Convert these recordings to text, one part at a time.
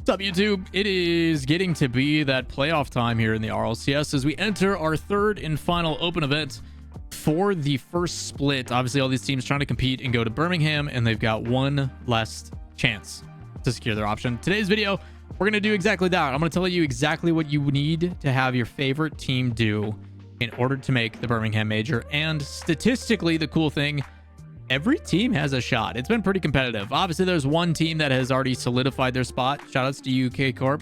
What's up, YouTube? It is getting to be that playoff time here in the RLCS as we enter our third and final open event for the first split. Obviously, all these teams trying to compete and go to Birmingham, and they've got one last chance to secure their option. Today's video, we're going to do exactly that. I'm going to tell you exactly what you need to have your favorite team do in order to make the Birmingham Major. And statistically, the cool thing, every team has a shot. It's been pretty competitive. Obviously, there's one team that has already solidified their spot. Shoutouts to UK Corp.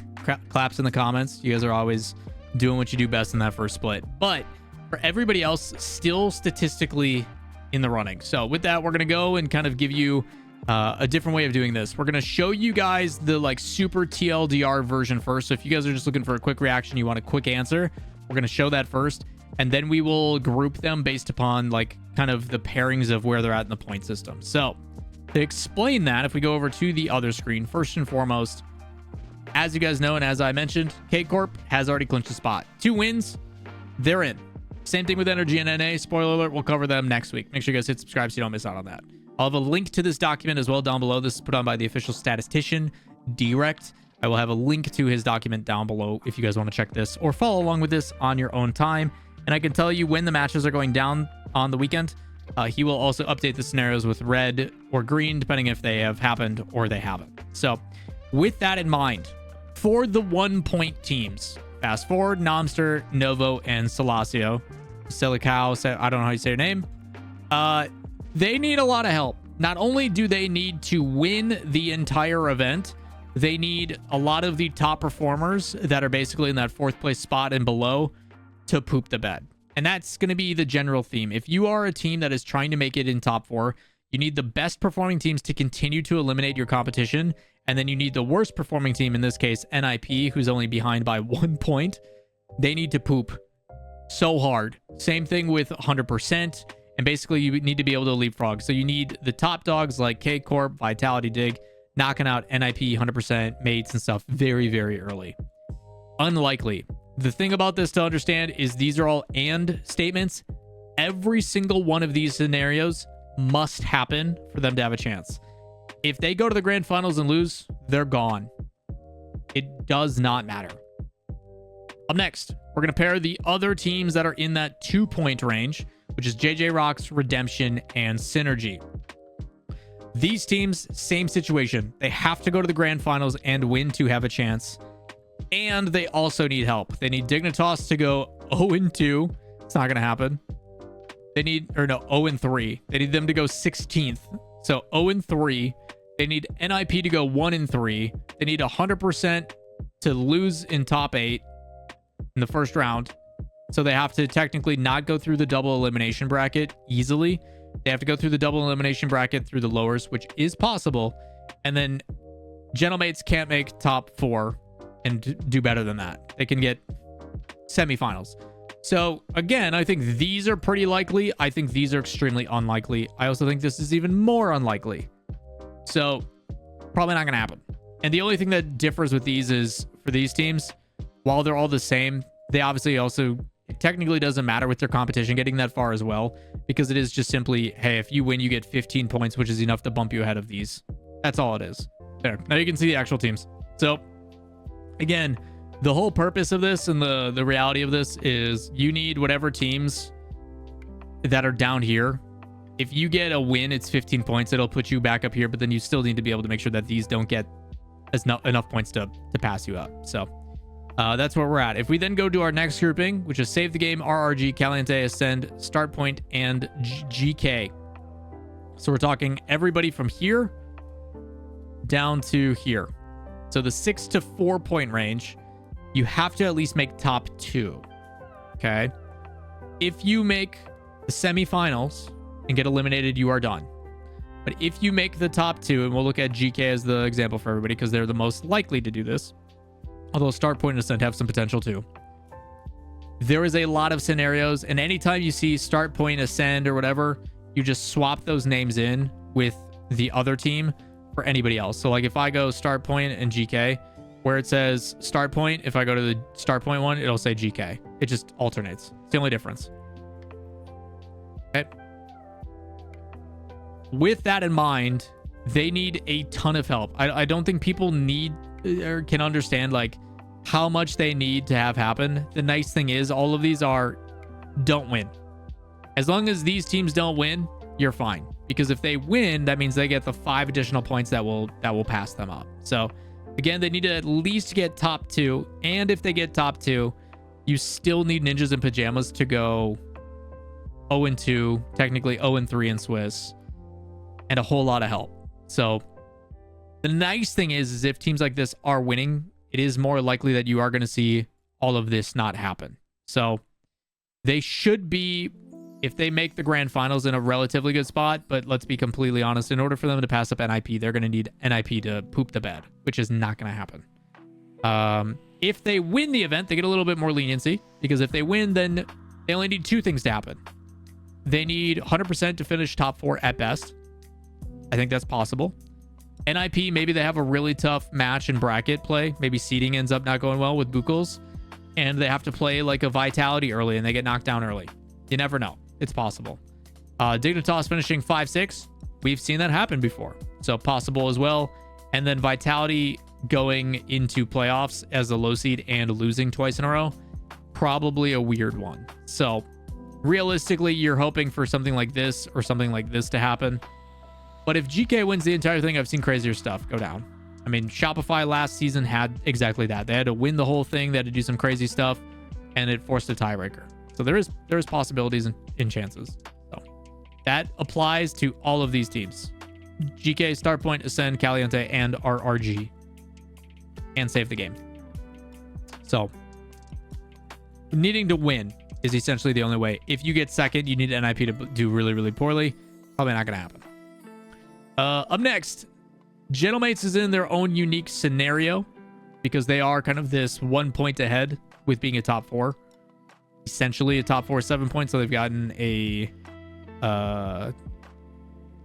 Claps in the comments. You guys are always doing what you do best in that first split. But for everybody else, still statistically in the running. So with that, we're going to go and kind of give you a different way of doing this. We're going to show you guys the like super TLDR version first. So if you guys are just looking for a quick reaction, you want a quick answer, we're going to show that first. And then we will group them based upon like kind of the pairings of where they're at in the point system. So to explain that, if we go over to the other screen, first and foremost, as you guys know, and as I mentioned, K Corp has already clinched the spot. 2 wins, they're in. Same thing with Energy and NA. Spoiler alert, we'll cover them next week. Make sure you guys hit subscribe so you don't miss out on that. I'll have a link to this document as well down below. This is put on by the official statistician, Direct. I will have a link to his document down below if you guys want to check this or follow along with this on your own time. And I can tell you when the matches are going down on the weekend. He will also update the scenarios with red or green, depending if they have happened or they haven't. So with that in mind, for the 1-point teams, fast forward, Nomster, Novo, and Salacio, Silicao, I don't know how you say your name. They need a lot of help. Not only do they need to win the entire event, they need a lot of the top performers that are basically in that 4th place spot and below to poop the bed. And that's going to be the general theme. If you are a team that is trying to make it in top 4, you need the best performing teams to continue to eliminate your competition. And then you need the worst performing team, in this case, NIP, who's only behind by 1 point. They need to poop so hard. Same thing with 100%. And basically, you need to be able to leapfrog. So you need the top dogs like K Corp, Vitality, Dig, knocking out NIP, 100%, mates, and stuff very, very early. Unlikely. The thing about this to understand is these are all and statements. Every single one of these scenarios must happen for them to have a chance. If they go to the grand finals and lose, they're gone. It does not matter. Up next, we're going to pair the other teams that are in that 2-point range, which is JJ Rocks, Redemption, and Synergy. These teams, same situation. They have to go to the grand finals and win to have a chance. And they also need help. They need Dignitas to go 0-2. It's not going to happen. They need, or no, 0-3. They need them to go 16th. So 0-3. They need NIP to go 1-3. They need 100% to lose in top 8 in the first round. So they have to technically not go through the double elimination bracket easily. They have to go through the double elimination bracket through the lowers, which is possible. And then Gentlemates can't make top 4 and do better than that. They can get semifinals. So again, I think these are pretty likely. I think these are extremely unlikely. I also think this is even more unlikely. So probably not going to happen. And the only thing that differs with these is for these teams, while they're all the same, they obviously also, it technically doesn't matter with their competition getting that far as well, because it is just simply, hey, if you win, you get 15 points, which is enough to bump you ahead of these. That's all it is. There. Now you can see the actual teams. So again, the whole purpose of this and the reality of this is you need whatever teams that are down here. If you get a win, it's 15 points. It'll put you back up here, but then you still need to be able to make sure that these don't get enough points to pass you up. So that's where we're at. If we then go to our next grouping, which is Save the Game, RRG, Caliente, Ascend, Start Point, and GK. So we're talking everybody from here down to here. So the 6 to 4 point range, you have to at least make top 2. Okay. If you make the semifinals and get eliminated, you are done. But if you make the top 2, and we'll look at GK as the example for everybody because they're the most likely to do this, although Start Point and Ascent have some potential too. There is a lot of scenarios, and anytime you see Start Point, Ascend, or whatever, you just swap those names in with the other team for anybody else. So like if I go Start Point and GK, where it says Start Point, if I go to the Start Point one, it'll say GK. It just alternates. It's the only difference. Okay. With that in mind, they need a ton of help. I don't think people need or can understand like how much they need to have happen. The nice thing is all of these are don't win. As long as these teams don't win, you're fine. Because if they win, that means they get the 5 additional points that will pass them up. So again, they need to at least get top 2. And if they get top 2, you still need Ninjas and Pyjamas to go 0-2, technically 0-3 in Swiss, and a whole lot of help. So the nice thing is if teams like this are winning, it is more likely that you are going to see all of this not happen. So they should be, if they make the grand finals, in a relatively good spot. But let's be completely honest, in order for them to pass up NIP, they're going to need NIP to poop the bed, which is not going to happen. If they win the event, they get a little bit more leniency, because if they win, then they only need 2 things to happen. They need 100% to finish top 4 at best. I think that's possible. NIP, maybe they have a really tough match in bracket play. Maybe seeding ends up not going well with Bukals, and they have to play like a Vitality early and they get knocked down early. You never know. It's possible. Dignitas finishing 5-6. We've seen that happen before. So possible as well. And then Vitality going into playoffs as a low seed and losing twice in a row. Probably a weird one. So realistically, you're hoping for something like this or something like this to happen. But if Geekay wins the entire thing, I've seen crazier stuff go down. I mean, Shopify last season had exactly that. They had to win the whole thing. They had to do some crazy stuff, and it forced a tiebreaker. So there is possibilities in chances. So that applies to all of these teams. GK, Starpoint, Ascend, Caliente, and RRG. And save the game. So needing to win is essentially the only way. If you get second, you need NIP to do really, really poorly. Probably not going to happen. Up next, Gentlemates is in their own unique scenario because they are kind of this 1 point ahead with being a top 4. Essentially a top 4, 7 points. So they've gotten a,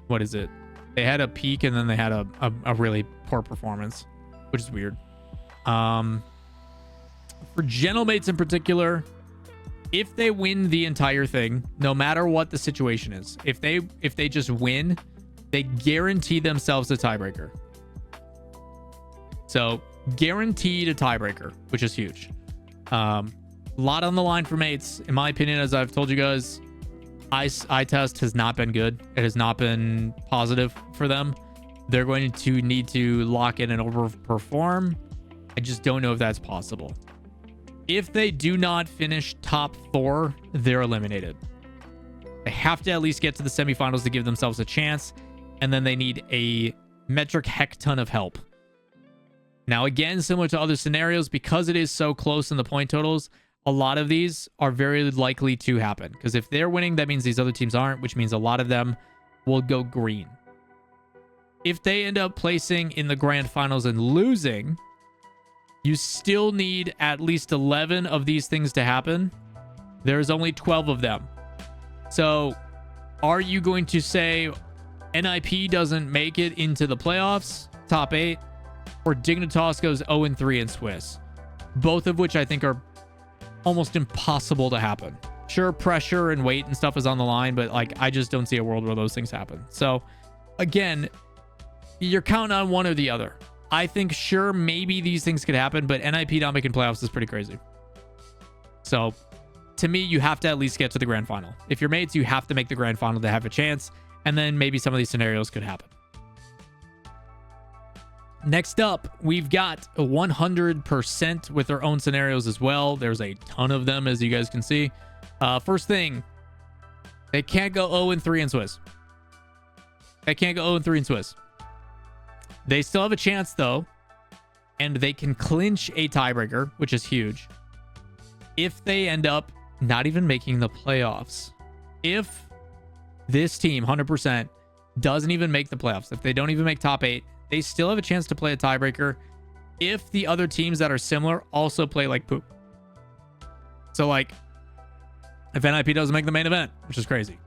what is it? They had a peak and then they had a really poor performance, which is weird. For Gentlemates in particular, if they win the entire thing, no matter what the situation is, if they just win, they guarantee themselves a tiebreaker. So guaranteed a tiebreaker, which is huge. A lot on the line for mates. In my opinion, as I've told you guys, eye test has not been good. It has not been positive for them. They're going to need to lock in and overperform. I just don't know if that's possible. If they do not finish top 4, they're eliminated. They have to at least get to the semifinals to give themselves a chance. And then they need a metric heck ton of help. Now, again, similar to other scenarios, because it is so close in the point totals, a lot of these are very likely to happen. Because if they're winning, that means these other teams aren't, which means a lot of them will go green. If they end up placing in the grand finals and losing, you still need at least 11 of these things to happen. There's only 12 of them. So are you going to say NIP doesn't make it into the playoffs, top 8, or Dignitas goes 0-3 in Swiss? Both of which I think are almost impossible to happen. Sure, pressure and weight and stuff is on the line, but like I just don't see a world where those things happen. So again, you're counting on one or the other. I think sure, maybe these things could happen, but NIP not making playoffs is pretty crazy. So to me, you have to at least get to the grand final. If you're mates, you have to make the grand final to have a chance. And then maybe some of these scenarios could happen. Next up, we've got 100% with their own scenarios as well. There's a ton of them, as you guys can see. First thing, they can't go 0-3 in Swiss. They can't go 0-3 in Swiss. They still have a chance, though, and they can clinch a tiebreaker, which is huge, if they end up not even making the playoffs. If this team 100% doesn't even make the playoffs, if they don't even make top 8, they still have a chance to play a tiebreaker if the other teams that are similar also play like poop. So like if NIP doesn't make the main event, which is crazy,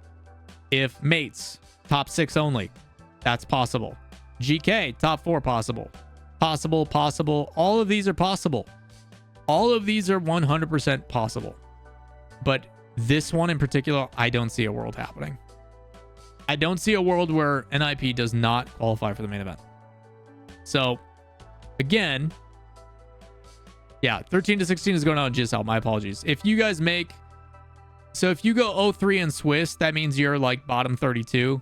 if mates top 6 only, that's possible. GK top 4 possible. All of these are possible. All of these are 100% possible. But this one in particular, I don't see a world happening. I don't see a world where NIP does not qualify for the main event. So Again, yeah, 13 to 16 is going on GSL. My apologies. If you guys make... So if you go 0-3 in Swiss, that means you're like bottom 32.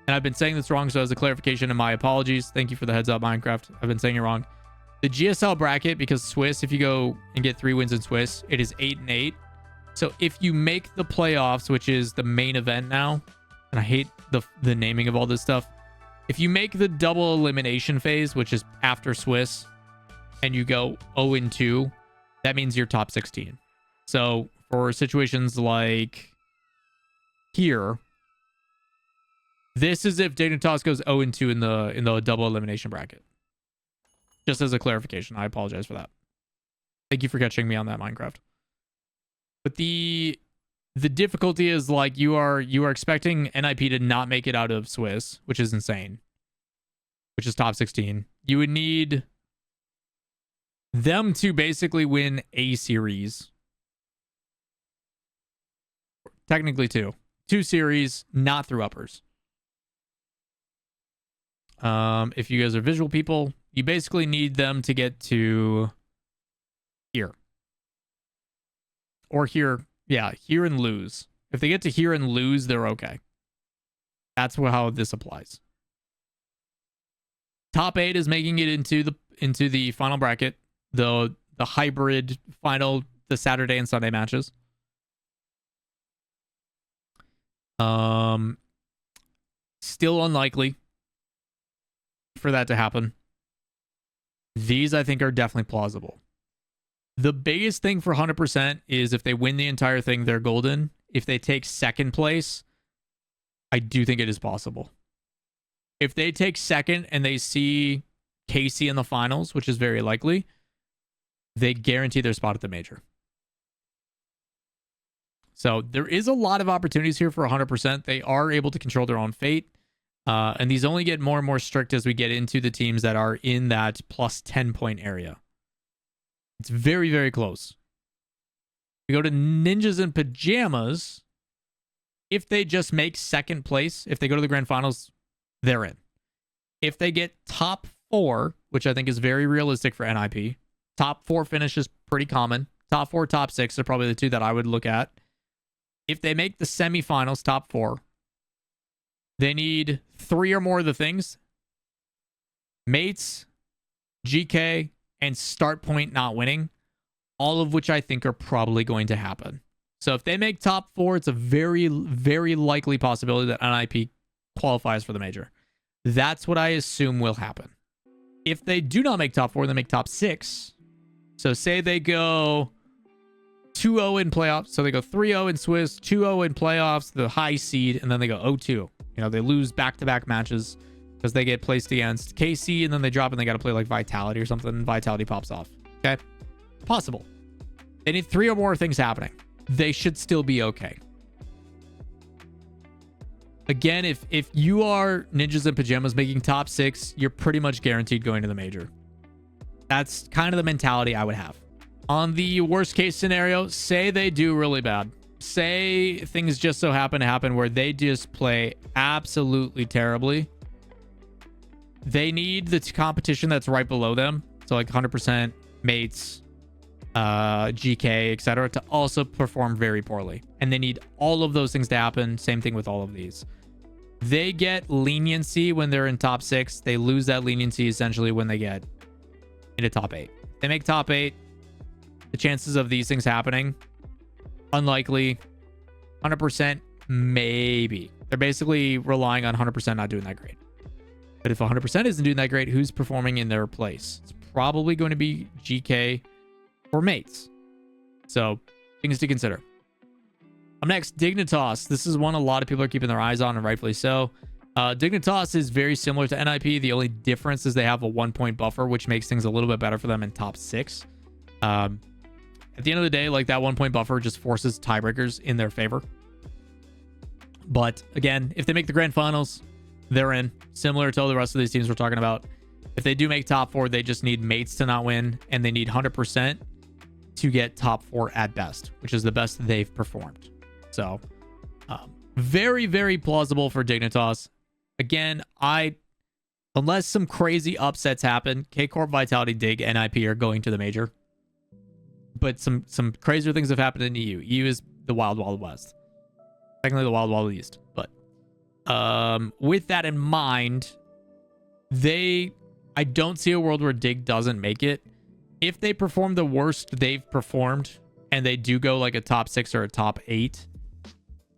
And I've been saying this wrong, so as a clarification, and my apologies. Thank you for the heads up, Minecraft. I've been saying it wrong. The GSL bracket, because Swiss, if you go and get 3 wins in Swiss, it is 8-8. So if you make the playoffs, which is the main event now, and I hate the naming of all this stuff. If you make the double elimination phase, which is after Swiss, and you go 0-2, that means you're top 16. So for situations like here, this is if Dignitas goes 0-2 in the double elimination bracket. Just as a clarification, I apologize for that. Thank you for catching me on that, Minecraft. But the difficulty is like you are expecting NIP to not make it out of Swiss, which is insane. Which is top 16. You would need them to basically win a series. Technically two series, not through uppers. If you guys are visual people, you basically need them to get to here. Or here. Yeah, here and lose. If they get to here and lose, they're okay. That's how this applies. Top 8 is making it into the final bracket. The hybrid final, the Saturday and Sunday matches. Still unlikely for that to happen. These, I think, are definitely plausible. The biggest thing for 100% is if they win the entire thing, they're golden. If they take second place, I do think it is possible. If they take second and they see Casey in the finals, which is very likely, they guarantee their spot at the major. So there is a lot of opportunities here for 100%. They are able to control their own fate. And these only get more and more strict as we get into the teams that are in that plus 10 point area. It's very, very close. We go to Ninjas and Pyjamas. If they just make second place, if they go to the grand finals, they're in. If they get top 4, which I think is very realistic for NIP, top 4 finish is pretty common. Top 4, top 6 are probably the two that I would look at. If they make the semifinals, top 4, they need 3 or more of the things. Mates, GK, and start point not winning, all of which I think are probably going to happen. So if they make top 4, it's a very, very likely possibility that NIP qualifies for the major. That's what I assume will happen. If they do not make top 4, they make top 6. So say they go 2-0 in playoffs. So they go 3-0 in Swiss, 2-0 in playoffs, the high seed, and then they go 0-2. You know, they lose back-to-back matches because they get placed against KC, and then they drop and they got to play like Vitality or something, and Vitality pops off. Okay? Possible. They need 3 or more things happening. They should still be okay. Again, if you are Ninjas and Pyjamas making top 6, you're pretty much guaranteed going to the major. That's kind of the mentality I would have. On the worst case scenario, say they do really bad. Say things just so happen to happen where they just play absolutely terribly. They need the competition that's right below them. So like 100% mates, GK, etc. to also perform very poorly. And they need all of those things to happen. Same thing with all of these. They get leniency when they're in top 6. They lose that leniency essentially when they get into top 8. They make top 8. The chances of these things happening, unlikely. 100%, maybe. They're basically relying on 100% not doing that great. But if 100% isn't doing that great, who's performing in their place? It's probably going to be GK or mates. So, things to consider. Up next, Dignitas. This is one a lot of people are keeping their eyes on, and rightfully so. Dignitas is very similar to NIP. The only difference is they have a 1-point buffer, which makes things a little bit better for them in top 6. At the end of the day, like that 1-point buffer just forces tiebreakers in their favor. But again, if they make the grand finals, they're in. Similar to all the rest of these teams we're talking about. If they do make top 4, they just need mates to not win, and they need 100% to get top 4 at best, which is the best they've performed. So, very, very plausible for Dignitas. Again, I Unless some crazy upsets happen, K-Corp, Vitality, Dig, and IP are going to the major. But some crazier things have happened in EU. EU is the Wild Wild West. Technically the Wild Wild East. But with that in mind, I don't see a world where Dig doesn't make it. If they perform the worst they've performed, and they do go like a top 6 or a top 8,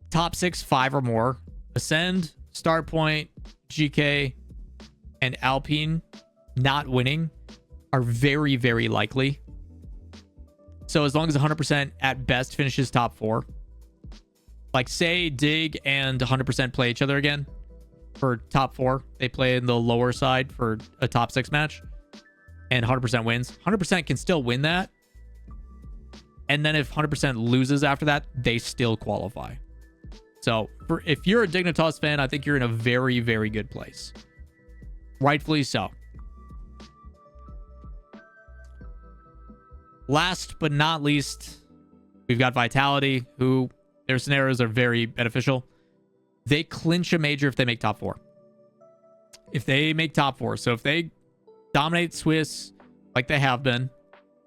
top 6, 5 or more, Ascend, Starpoint, GK, and Alpine not winning are very, very likely. So as long as 100% at best finishes top 4, like say Dig and 100% play each other again for top 4, they play in the lower side for a top 6 match, and 100% wins. 100% can still win that. And then if 100% loses after that, they still qualify. So if you're a Dignitas fan, I think you're in a very, very good place. Rightfully so. Last but not least, we've got Vitality, who their scenarios are very beneficial. They clinch a major if they make top 4. If they make top 4. So if they dominate Swiss like they have been,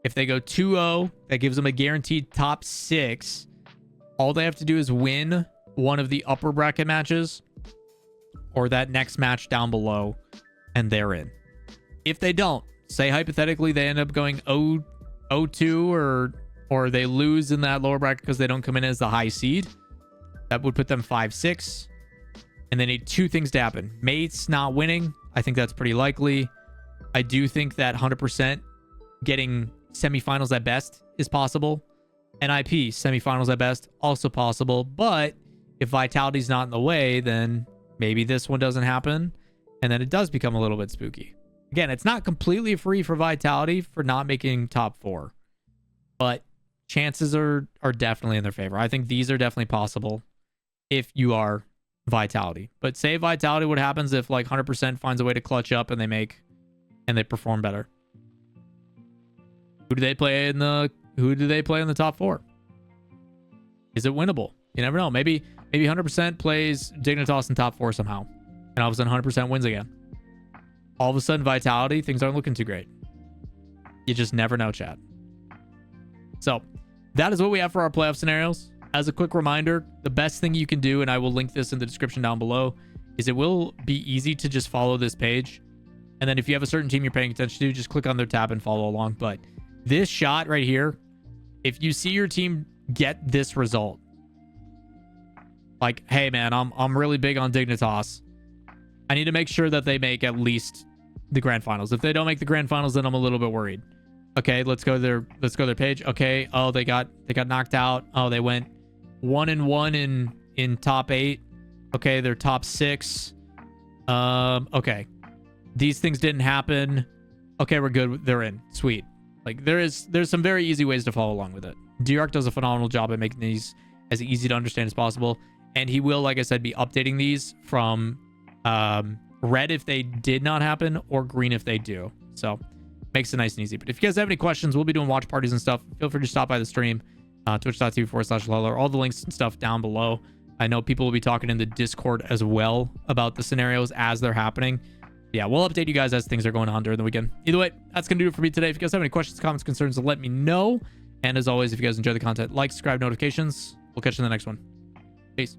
if they go 2-0, that gives them a guaranteed top 6. All they have to do is win one of the upper bracket matches or that next match down below, and they're in. If they don't, say hypothetically they end up going 0-2 or they lose in that lower bracket because they don't come in as the high seed, that would put them 5-6. And they need 2 things to happen. Mates not winning. I think that's pretty likely. I do think that 100% getting semifinals at best is possible. And IP semifinals at best, also possible. But if Vitality's not in the way, then maybe this one doesn't happen. And then it does become a little bit spooky. Again, it's not completely free for Vitality for not making top 4. But chances are definitely in their favor. I think these are definitely possible if you are Vitality. But say Vitality, what happens if like 100% finds a way to clutch up and they perform better? Who do they play in the top 4? Is it winnable? You never know. Maybe 100% plays Dignitas in top 4 somehow, and all of a sudden 100% wins again. All of a sudden Vitality, things aren't looking too great. You just never know, chat. So that is what we have for our playoff scenarios. As a quick reminder, the best thing you can do, and I will link this in the description down below, is it will be easy to just follow this page. And then if you have a certain team you're paying attention to, just click on their tab and follow along. But this shot right here, if you see your team get this result, like, hey man, I'm really big on Dignitas, I need to make sure that they make at least the grand finals. If they don't make the grand finals, then I'm a little bit worried. Okay, let's go to their page. Okay, oh, they got knocked out. Oh, they went 1-1 in top 8. Okay, they're top 6. Okay, these things didn't happen. Okay, we're good. They're in. Sweet. Like there's some very easy ways to follow along with it. Dirk does a phenomenal job at making these as easy to understand as possible, and he will, like I said, be updating these from red if they did not happen or green if they do. So makes it nice and easy. But if you guys have any questions, we'll be doing watch parties and stuff. Feel free to stop by the stream, twitch.tv/Lawler. All the links and stuff down below. I know people will be talking in the Discord as well about the scenarios as they're happening. Yeah, we'll update you guys as things are going on during the weekend. Either way, that's going to do it for me today. If you guys have any questions, comments, concerns, let me know. And as always, if you guys enjoy the content, like, subscribe, notifications. We'll catch you in the next one. Peace.